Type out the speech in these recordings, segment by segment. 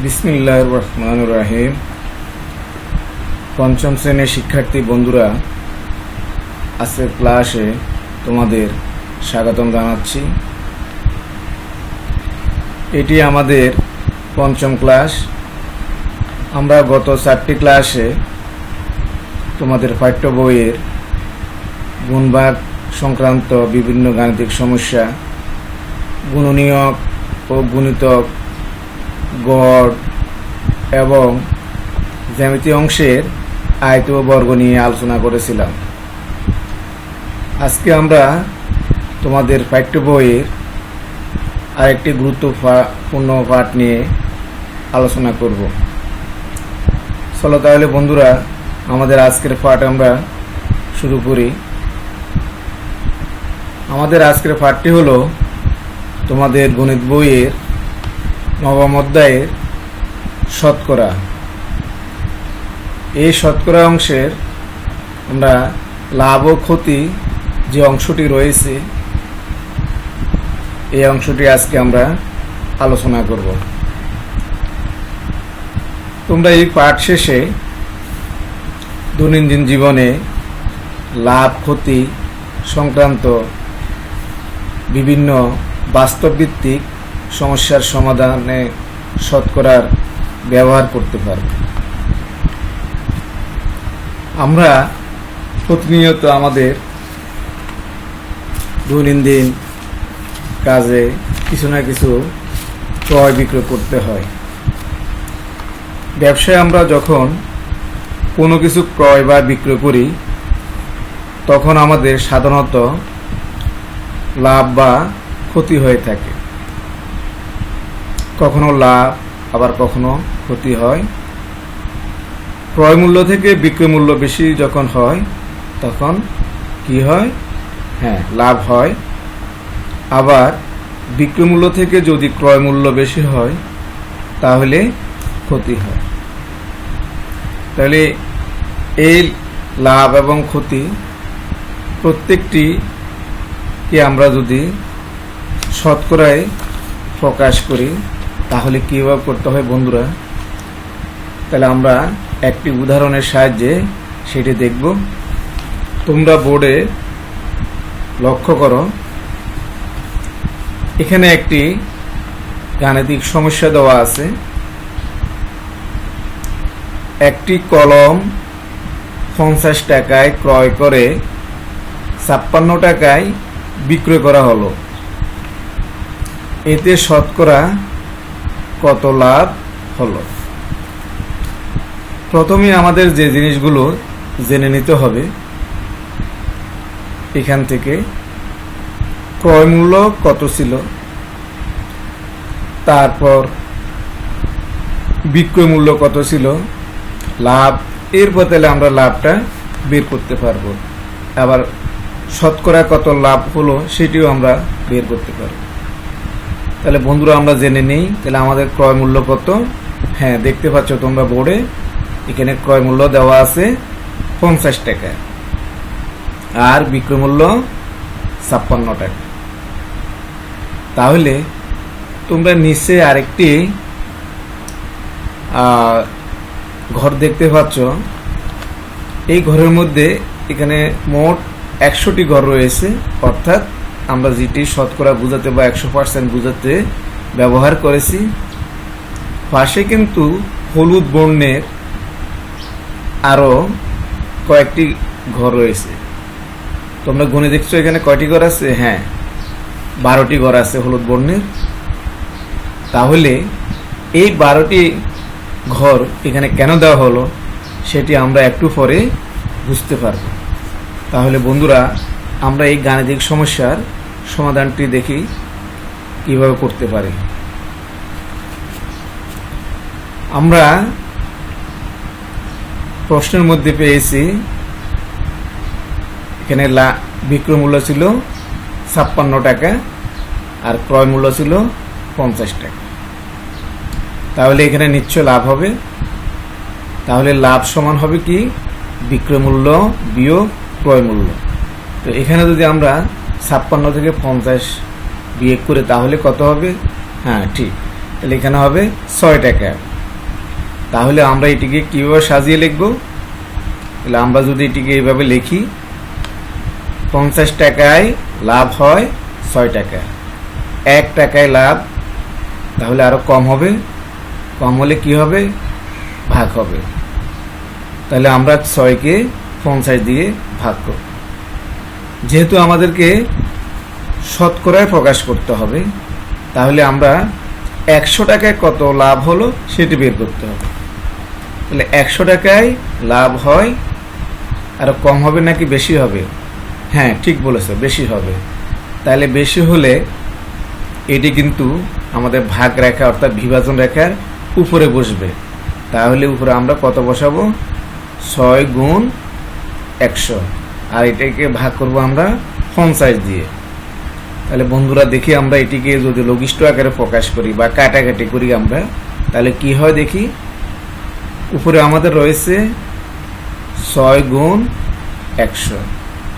বিসমিল্লাহির রহমানির রহিম। পঞ্চম শ্রেণীর শিক্ষার্থী বন্ধুরা, আজকের ক্লাসে তোমাদের স্বাগতম জানাচ্ছি। এটি আমাদের পঞ্চম ক্লাস। আমরা গত 4টি ক্লাসে তোমাদের পাঠ্য বইয়ের গুণভাগ সংক্রান্ত বিভিন্ন গাণিতিক সমস্যা, গুণনীয়ক ও গুণিতক, গড় এবং জ্যামিতি অংশের আয়ত ও বর্গ নিয়ে আলোচনা করেছিলাম। আজকে আমরা তোমাদের পাঠ্য বইয়ের আরেকটি গুরুত্বপূর্ণ পাঠ নিয়ে আলোচনা করব। চলো তাহলে বন্ধুরা, আমাদের আজকের পাঠ আমরা শুরু করি। আমাদের আজকের পাঠটি হলো তোমাদের গণিত বইয়ের নবম অধ্যায়ের শতকরা। এই শতকরা অংশের আমরা লাভ ও ক্ষতি যে অংশটি রয়েছে, এই অংশটি আজকে আমরা আলোচনা করব। তোমরা এই পাঠ শেষে দৈনন্দিন জীবনে লাভ ক্ষতি সংক্রান্ত বিভিন্ন বাস্তবভিত্তিক সমস্যার সমাধানে শতকরার ব্যবহার করতে পারব। আমরা প্রতিনিয়ত আমাদের দৈনন্দিন কাজে কিছু না কিছু ক্রয় বিক্রয় করতে হয়। ব্যবসায় আমরা যখন কোনো কিছু ক্রয় বা বিক্রয় করি, তখন আমাদের সাধারণত লাভ বা ক্ষতি হয়ে থাকে। কখনো লাভ, আবার কখনো ক্ষতি হয়। ক্রয় মূল্য থেকে বিক্রয় মূল্য বেশি যখন হয়, তখন কি হয়? লাভ হয়। আবার বিক্রয় মূল্য থেকে যদি ক্রয় মূল্য বেশি হয়, তাহলে ক্ষতি হয়। তাহলে এই লাভ এবং ক্ষতি প্রত্যেকটিকে আমরা যদি শতকরায় প্রকাশ করি, তাহলে কীভাবে করতে হয় বন্ধুরা? তাহলে আমরা একটি উদাহরণের সাহায্যে সেটি দেখব। তোমরা বোর্ডে লক্ষ্য করো, এখানে একটি গাণিতিক সমস্যা দেওয়া আছে। একটি কলম 50 টাকায় ক্রয় করে 56 টাকায় বিক্রয় করা হলো। এতে শতকরা কত লাভ হলো? প্রথমে আমাদের যে জিনিসগুলো জেনে নিতে হবে, এখান থেকে ক্রয় মূল্য কত ছিল, তারপর বিক্রয় মূল্য কত ছিল, লাভ, এরপর তাহলে আমরা লাভটা বের করতে পারবো। আবার শতকরা কত লাভ হলো সেটিও আমরা বের করতে পারবো। তাহলে বন্ধুরা, আমরা জেনে নিই তাহলে আমাদের ক্রয় মূল্য কত। দেখতে পাচ্ছ তোমরা বোর্ডে, এখানে ক্রয় মূল্য দেওয়া আছে 50 টাকা আর বিক্রয় মূল্য 56 টাকা। তাহলে তোমরা নিচে আরেকটি ঘর দেখতে পাচ্ছ। এই ঘরের মধ্যে এখানে মোট 100টি ঘর রয়েছে, অর্থাৎ আমরা যেটি শতকরা বোঝাতে বা 100% বোঝাতে ব্যবহার করেছি। পাশে কিন্তু হলুদ বর্ণের আরো কয়েকটি ঘর রয়েছে। তোমরা গুণে দেখছো এখানে কয়টি ঘর আছে? 12টি ঘর আছে হলুদ বর্ণের। তাহলে এই 12টি ঘর এখানে কেন দেওয়া হলো সেটি আমরা একটু পরে বুঝতে পারব। তাহলে বন্ধুরা, আমরা এই গাণিতিক সমস্যার সমাধানটি দেখি কিভাবে করতে পারি। আমরা প্রশ্নের মধ্যে পেয়েছি এখানে বিক্রয় মূল্য ছিল 56 টাকা আর ক্রয় মূল্য ছিল 50 টাকা। তাহলে এখানে নিশ্চয় লাভ হবে। তাহলে লাভ সমান হবে কি? বিক্রয় মূল্য বিয়োগ ক্রয় মূল্য। তো এখানে যদি আমরা 56 থেকে 50 বিয়োগ করে তাহলে কত হবে? ঠিক, তাহলে এখানে হবে 6 টাকা। তাহলে আমরা এটিকে কিভাবে সাজিয়ে লিখব? তাহলে আমরা যদি এটিকে এইভাবে লিখি, 50 টাকায় লাভ হয় 6 টাকা, 1 টাকায় লাভ, তাহলে আরো কম হবে, কম হলে কি হবে? ভাগ হবে। তাহলে আমরা 6কে 50 দিয়ে ভাগ করব। যেহেতু আমাদেরকে শতকরায় প্রকাশ করতে হবে, তাহলে আমরা 100 টাকায় কত লাভ হলো সেটি বের করতে হবে। তাহলে 100 টাকায় লাভ হয়, আরো কম হবে নাকি বেশি হবে? হ্যাঁ, ঠিক বলেছে, বেশি হবে। তাহলে বেশি হলে এটি কিন্তু আমাদের ভাগ রেখা অর্থাৎ বিভাজন রেখার উপরে বসবে। তাহলে উপরে আমরা কত বসাবো? 6 গুণ 100, আর এটাকে ভাগ করব আমরা 50 দিয়ে। তাহলে বন্ধুরা দেখি আমরা এটিকে যদি লঘিষ্ঠ আকারে প্রকাশ করি বা কাটাকাটি করি আমরা, তাহলে কি হয় দেখি। উপরে আমাদের রয়েছে 6 গুণ 100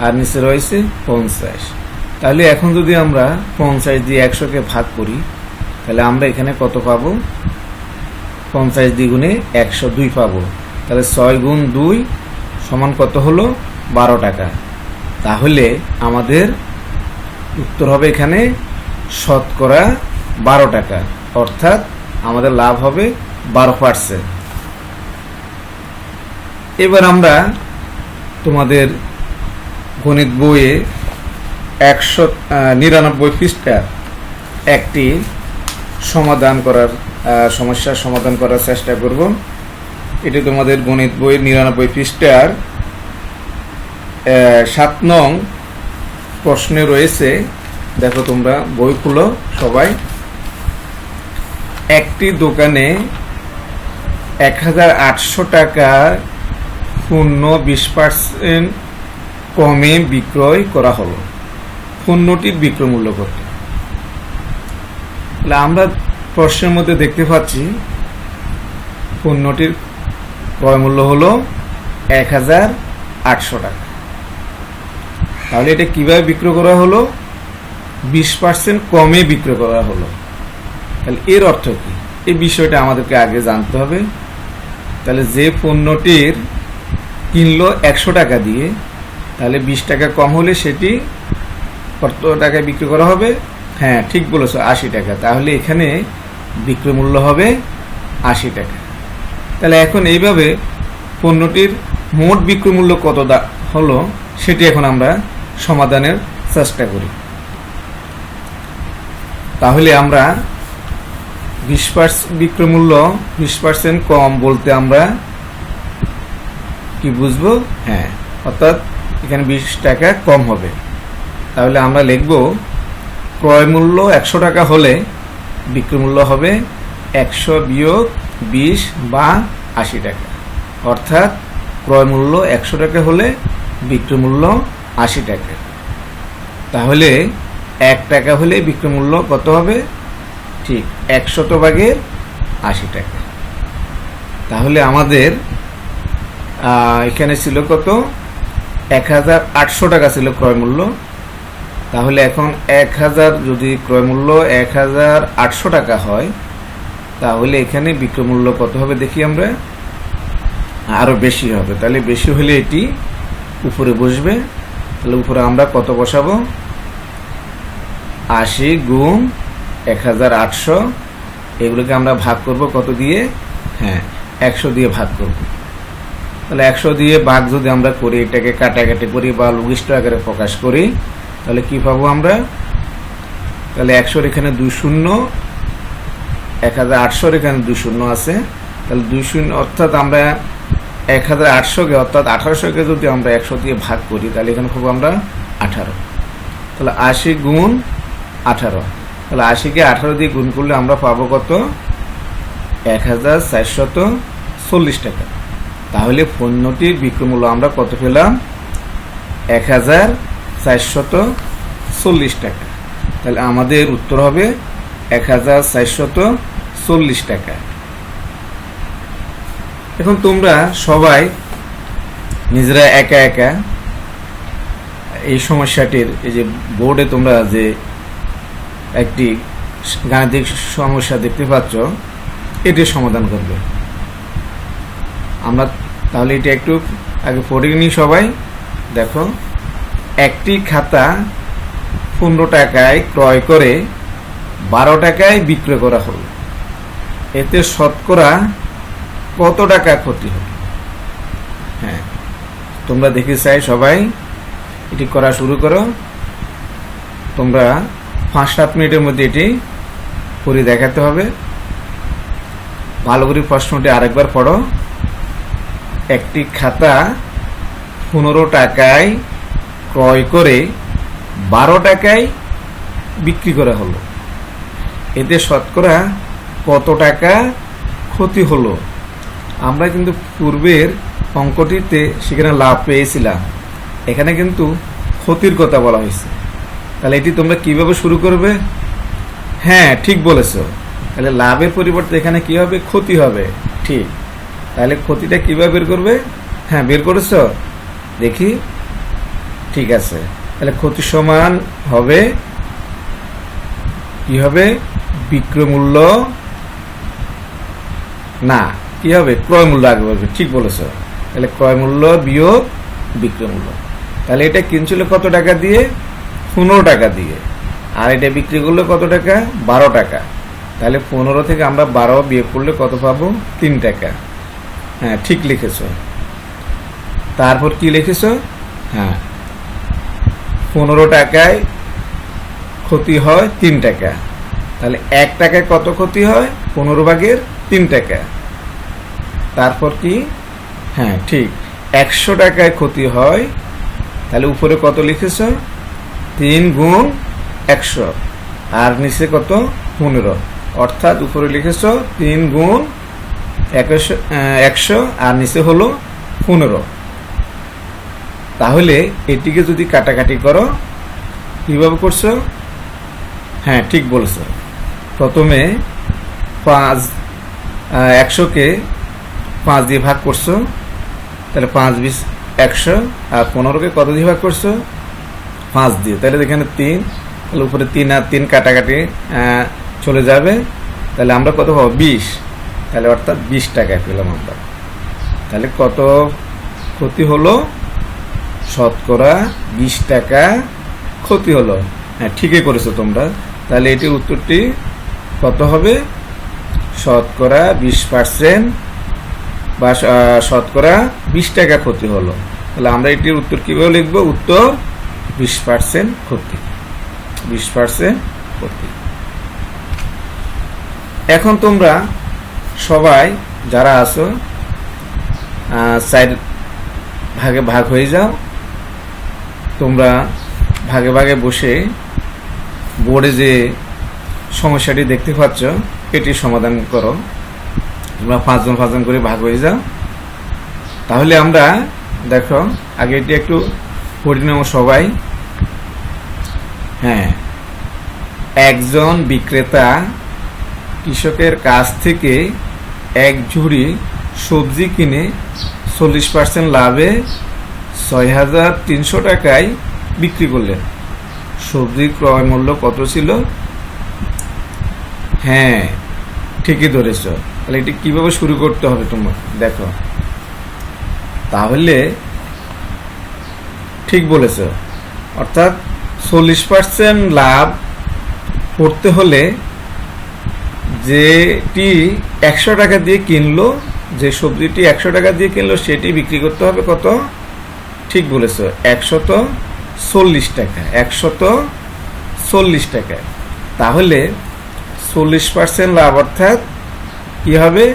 আর নিচে রয়েছে 50। তাহলে এখন যদি আমরা 50 দিয়ে 100কে ভাগ করি, তাহলে আমরা এখানে কত পাবো? 50 দ্বিগুণে 102 পাবো। তাহলে 6 গুণ 2 সমান কত হলো? 12 টাকা। তাহলে আমাদের উত্তর হবে এখানে শতকরা 12 টাকা, অর্থাৎ আমাদের লাভ হবে 12%। এবার আমরা তোমাদের গণিত বইয়ে 199 পৃষ্ঠার একটি সমস্যার সমাধান করার চেষ্টা করব। এটি তোমাদের গণিত বইয়ের 99 পৃষ্ঠার 7 নং প্রশ্নে রয়েছে। দেখো, তোমরা বই খুলো সবাই। একটি দোকানে 1800 টাকা পণ্য 20% কমে বিক্রয় করা হলো। পণ্যটির বিক্রয় মূল্য কত? তাহলে আমরা প্রশ্নের মধ্যে দেখতে পাচ্ছি পণ্যটির ক্রয় মূল্য হলো 1800 টাকা। তাহলে এটা কিভাবে বিক্রয় করা হলো? 20% কমে বিক্রয় করা হলো। তাহলে এর অর্থ কি? এই বিষয়টা আমাদেরকে আগে জানতে হবে। তাহলে যে পণ্যটির কিনলো 100 টাকা দিয়ে, তাহলে 20 টাকা কম হলে সেটি কত টাকায় বিক্রি করা হবে? হ্যাঁ, ঠিক বলেছো, 80 টাকা। তাহলে এখানে বিক্রয় মূল্য হবে 80 টাকা। তাহলে এখন এইভাবে পণ্যটির মোট বিক্রয় মূল্য কত হলো সেটি এখন আমরা সমাধানের চেষ্টা করি। তাহলে আমরা 20% বিক্রয় মূল্য 20% কম বলতে আমরা কি বুঝবো? হ্যাঁ, অর্থাৎ এখানে 20 টাকা কম হবে। তাহলে আমরা লিখব ক্রয় মূল্য 100 টাকা হলে বিক্রয় মূল্য হবে 100 বিয়োগ 20 বা 80 টাকা। অর্থাৎ ক্রয় মূল্য 100 টাকা হলে বিক্রয় মূল্য 80 টাকা। তাহলে 1 টাকা হলে বিক্রয় মূল্য কত হবে? ঠিক 100/80 টাকা। তাহলে আমাদের এখানে ছিল কত? 1800 টাকা ছিল ক্রয় মূল্য। তাহলে এখন 1000 যদি ক্রয় মূল্য 1800 টাকা হয়, তাহলে এখানে বিক্রয় মূল্য কত হবে দেখি আমরা? আরো বেশি হবে। তাহলে বেশি হলে এটি উপরে বসবে। তাহলে উপরে আমরা কত বসাবো? 80 গুণ 1800। এগুলোকে আমরা ভাগ করব কত দিয়ে? হ্যাঁ, 100 দিয়ে ভাগ করব। তাহলে 100 দিয়ে ভাগ যদি আমরা করি, এটাকে কাটাকাটি করি বা লঘিষ্ঠ আকারে প্রকাশ করি, তাহলে কি পাবো আমরা? তাহলে 100 এখানে 2 শূন্য, 1800 এখানে 2 শূন্য আছে। তাহলে 2 শূন্য অর্থাৎ আমরা 1800কে অর্থাৎ 1800কে যদি আমরা 100 দিয়ে ভাগ করি, তাহলে এখানে পাবো আমরা 18। তাহলে 80 গুণ 18। তাহলে 80কে 18 দিয়ে গুণ করলে আমরা পাবো কত? 1440 টাকা। তাহলে পণ্যটির বিক্রয় মূল্য আমরা কত পেলাম? 1440 টাকা। তাহলে আমাদের উত্তর হবে 1440 টাকা। এখন তোমরা সবাই নিজেরা একা একা এই সমস্যাটির, এই যে বোর্ডে তোমরা যে একটি গাণিতিক সমস্যা দেখতে পাচ্ছ, এটির সমাধান করবে। আমরা তাহলে এটা একটু আগে পড়ে নিই সবাই। দেখো, একটি খাতা 15 টাকায় ক্রয় করে 12 টাকায় বিক্রয় করা হলো, এতে শতকরা কত টাকা ক্ষতি হলো? হ্যাঁ, তোমরা দেখে চাই সবাই এটি করা শুরু করো। তোমরা 5-7 মিনিটের মধ্যে এটি করে দেখাতে হবে। ভালো করে প্রশ্নটি আরেকবার পড়ো। একটি খাতা 15 টাকায় ক্রয় করে 12 টাকায় বিক্রি করা হলো, এতে শতকরা কত টাকা ক্ষতি হলো? আমরা কিন্তু পূর্বের অঙ্কটিতে সেখানে লাভ পেয়েছিলাম, এখানে কিন্তু ক্ষতির কথা বলা হয়েছে। তাহলে এটি তোমরা কিভাবে শুরু করবে? হ্যাঁ, ঠিক বলেছো। তাহলে লাভের পরিবর্তে এখানে কি হবে? ক্ষতি হবে। ঠিক, তাহলে ক্ষতিটা কিভাবে বের করবে? হ্যাঁ, বের করেছো, দেখি। ঠিক আছে, তাহলে ক্ষতি সমান হবে কি হবে? বিক্রয় মূল্য না, কি হবে? ক্রয় মূল্য আগে বলবে। ঠিক বলেছো। তাহলে ক্রয় মূল্য বিয়োগ বিক্রয় মূল্য। তাহলে এটা কিনছিল কত টাকা দিয়ে? 15 টাকা দিয়ে। আর এটা বিক্রি করলে কত টাকা? 12 টাকা। তাহলে 15 থেকে আমরা 12 বিয়োগ করলে কত পাবো? 3 টাকা। হ্যাঁ, ঠিক লিখেছো। তারপর কি লিখেছো? হ্যাঁ, 15 টাকায় ক্ষতি হয় 3 টাকা। তাহলে 1 টাকায় কত ক্ষতি হয়? 15 ভাগের 3 টাকা। তারপর কি? হ্যাঁ, ঠিক, 100 টাকায় ক্ষতি হয়। তাহলে উপরে কত লিখেছো? 3 গুণ 100, আর নিচে কত? 15। অর্থাৎ উপরে লিখেছো 3 গুণ 100 আর নিচে হলো 15। তাহলে এটিকে যদি কাটাকাটি করো, কিভাবে করছো? হ্যাঁ, ঠিক বলেছো। প্রথমে 100কে 5 দিয়ে ভাগ করছো, তাহলে 5 20 100, আর 15কে কত দিয়ে ভাগ করছো? 5 দিয়ে। তাহলে এখানে 3, তাহলে উপরে 3 আর 3 কাটাকাটি চলে যাবে। তাহলে আমরা কত পাবো? 20। তাহলে অর্থাৎ 20 টাকায় পেলাম আমরা। তাহলে কত ক্ষতি হলো? শতকরা 20 টাকা ক্ষতি হলো। হ্যাঁ, ঠিকই করেছো তোমরা। তাহলে এটির উত্তরটি কত হবে? শতকরা 20% বা শতকরা 20 টাকা ক্ষতি হলো। তাহলে আমরা এটির উত্তর কিভাবে লিখবো? উত্তর 20% ক্ষতি। 20% ক্ষতি। এখন তোমরা সবাই যারা আছো 4 ভাগে ভাগ হয়ে যাও। তোমরা ভাগে ভাগে বসে বোর্ডে যে সমস্যাটি দেখতে পাচ্ছ এটি সমাধান করো। তোমরা 5 জন 5 জন করে ভাগ হয়ে যাও। তাহলে আমরা দেখো আগে এটি একটু পড়ে নেব সবাই। হ্যাঁ, একজন বিক্রেতা কৃষকের কাছ থেকে 1 ঝুড়ি সবজি কিনে 40% লাভে 6,300 টাকায় বিক্রি করলেন। সবজির ক্রয় মূল্য কত ছিল? হ্যাঁ, ঠিকই ধরেছ। তাহলে এটি কিভাবে শুরু করতে হবে তোমার দেখো। তাহলে ঠিক বলেছ, অর্থাৎ 40% লাভ করতে হলে যেটি 100 টাকা দিয়ে কিনলো, যে সবজিটি 100 টাকা দিয়ে কিনলো সেটি বিক্রি করতে হবে কত? ঠিক বলেছ, 140 টাকা। 140 টাকা। তাহলে 40% লাভ অর্থাৎ কি হবে?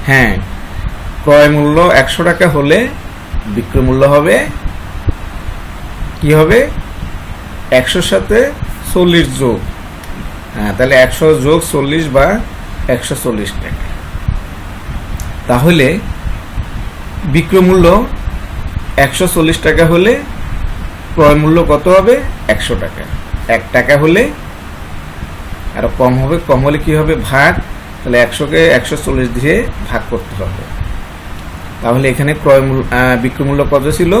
হ্যাঁ, ক্রয় মূল্য 100 টাকা হলে বিক্রয় মূল্য হবে কি হবে? 100 সাথে 40 যোগ। হ্যাঁ, তাহলে 100 যোগ 40 বা 140 টাকা। তাহলে বিক্রয় মূল্য 140 টাকা হলে ক্রয় মূল্য কত হবে? 100 টাকা। 1 টাকা হলে আরো কম হবে। কম হলে কি হবে? ভাগ। তাহলে 100কে 140 দিয়ে ভাগ করতে হবে। তাহলে এখানে বিক্রয় মূল্য কত ছিল?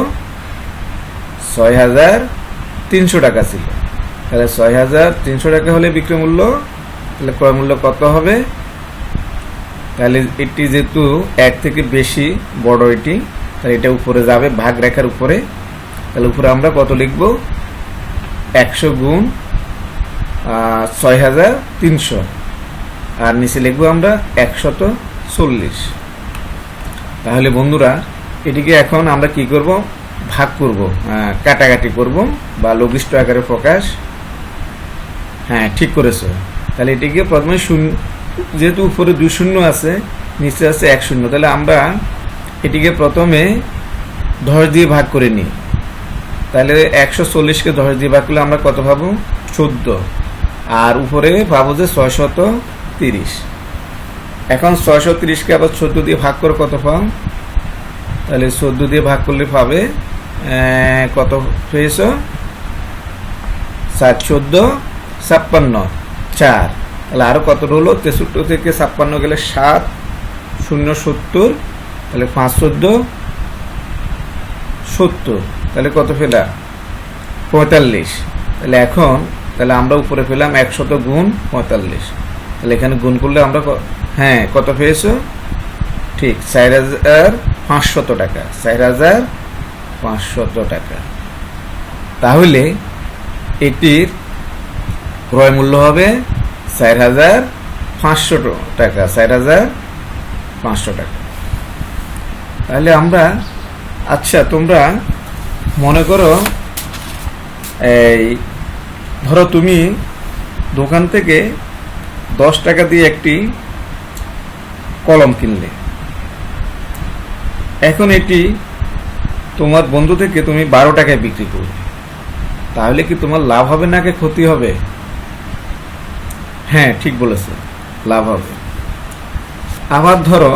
6,300 টাকা ছিল। তাহলে 6,300 টাকা হলে বিক্রয় মূল্য, তাহলে ক্রয় মূল্য কত হবে? তাহলে এটি যেহেতু 1 থেকে বেশি বড় এটি, তাহলে এটা উপরে যাবে ভাগ রেখার উপরে। তাহলে উপরে আমরা কত লিখব? 100 গুণ 6300, আর নিচে লিখবো আমরা 140। তাহলে বন্ধুরা এটিকে এখন আমরা কি করব? ভাগ করব, কাটাকাটি করব বা লঘিষ্ঠ আকারে প্রকাশ। হ্যাঁ, ঠিক করেছো। তাহলে এটিকে প্রথমে যেহেতু উপরে 2 শূন্য আছে, নিচে আছে 1 শূন্য, তাহলে আমরা এটিকে প্রথমে 10 দিয়ে ভাগ করে নিই। তাহলে 140কে 10 দিয়ে ভাগ করলে আমরা কত পাবো? 14, আর উপরে পাবো যে 630। এখন 630কে আবার 14 দিয়ে ভাগ করে কত পাও? তাহলে 14 দিয়ে ভাগ করলে পাবে কত পেয়েছো? 7 14 56 4। তাহলে আরো কত হলো? 63 থেকে 56 গেলে 7 0 70, তাহলে 5 14 70, তাহলে কত পেলা? 45। তাহলে এখন তাহলে আমরা উপরে পেলাম 100 গুণ 45। তাহলে এখানে গুণ করলে আমরা হ্যাঁ কত পেয়েছো? ঠিক 4500 টাকা, 4500 টাকা। তাহলে এটির ক্রয় মূল্য হবে 4500 টাকা, 4500 টাকা। তাহলে আমরা, আচ্ছা তোমরা মনে করো এই ধরো তুমি দোকান থেকে 10 টাকা দিয়ে একটি কলম কিনলে, এখন এটি তোমার বন্ধু থেকে তুমি 12 টাকায় বিক্রি করবে, তাহলে কি তোমার লাভ হবে নাকি ক্ষতি হবে? হ্যাঁ, ঠিক বলেছো, লাভ হবে। আবার ধরো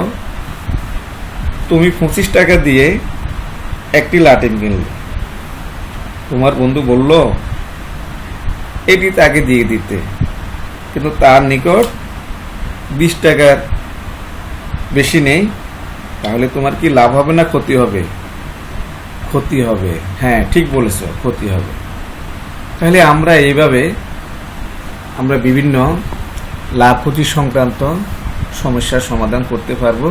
তুমি 25 টাকা দিয়ে একটি লাটিম কিনলে, তোমার বন্ধু বলল এটি তাকে দিয়ে দিতে, কিন্তু তার নিকট 20 টাকার বেশি নেই, তাহলে তোমার কি লাভ হবে না ক্ষতি হবে? ক্ষতি হবে। হ্যাঁ, ঠিক বলেছো, ক্ষতি হবে। তাহলে আমরা এইভাবে আমরা বিভিন্ন লাভ ক্ষতি সংক্রান্ত সমস্যার সমাধান করতে পারবো।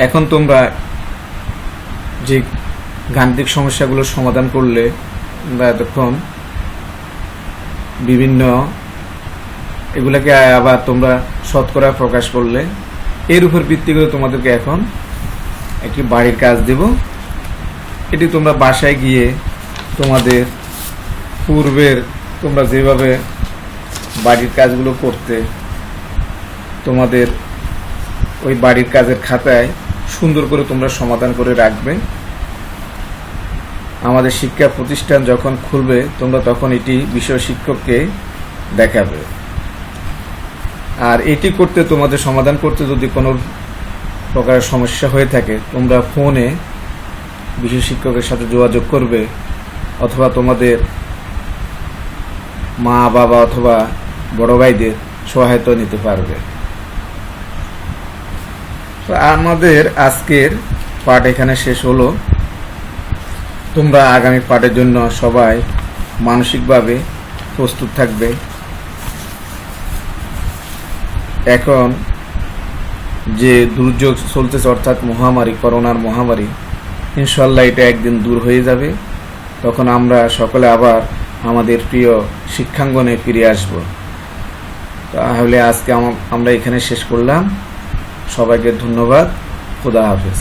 এখন তোমরা যে গাণিতিক সমস্যাগুলোর সমাধান করলে বা এতক্ষণ বিভিন্ন এগুলাকে আবার তোমরা শতকরা প্রকাশ করলে, এর উপর ভিত্তি করে তোমাদেরকে এখন একটি বাড়ির কাজ দেব। এটি তোমরা বাসায় গিয়ে তোমাদের পূর্বের তোমরা যেভাবে বাড়ির কাজগুলো করতে, তোমাদের ওই বাড়ির কাজের খাতায় সুন্দর করে তোমরা সমাধান করে রাখবে। আমাদের শিক্ষা প্রতিষ্ঠান যখন খুলবে তোমরা তখন এটি বিষয় শিক্ষককে দেখাবে। আর এটি করতে, তোমাদের সমাধান করতে যদি কোনো প্রকার সমস্যা হয়ে থাকে, তোমরা ফোনে বিষয় শিক্ষকের সাথে যোগাযোগ করবে, অথবা তোমাদের মা বাবা অথবা বড় ভাইদের সহায়তা নিতে পারবে। তো আমাদের আজকের পাঠ এখানে শেষ হলো। তোমরা আগামী পাঠের জন্য সবাই মানসিকভাবে প্রস্তুত থাকবে। এখন যে দুর্যোগ চলতেছে, অর্থাৎ মহামারী, করোনার মহামারী, ইনশাল্লাহ এটা একদিন দূর হয়ে যাবে। তখন আমরা সকলে আবার আমাদের প্রিয় শিক্ষাঙ্গনে ফিরে আসব। তাহলে আজকে আমরা এখানে শেষ করলাম। সবাইকে ধন্যবাদ। খোদা হাফেজ।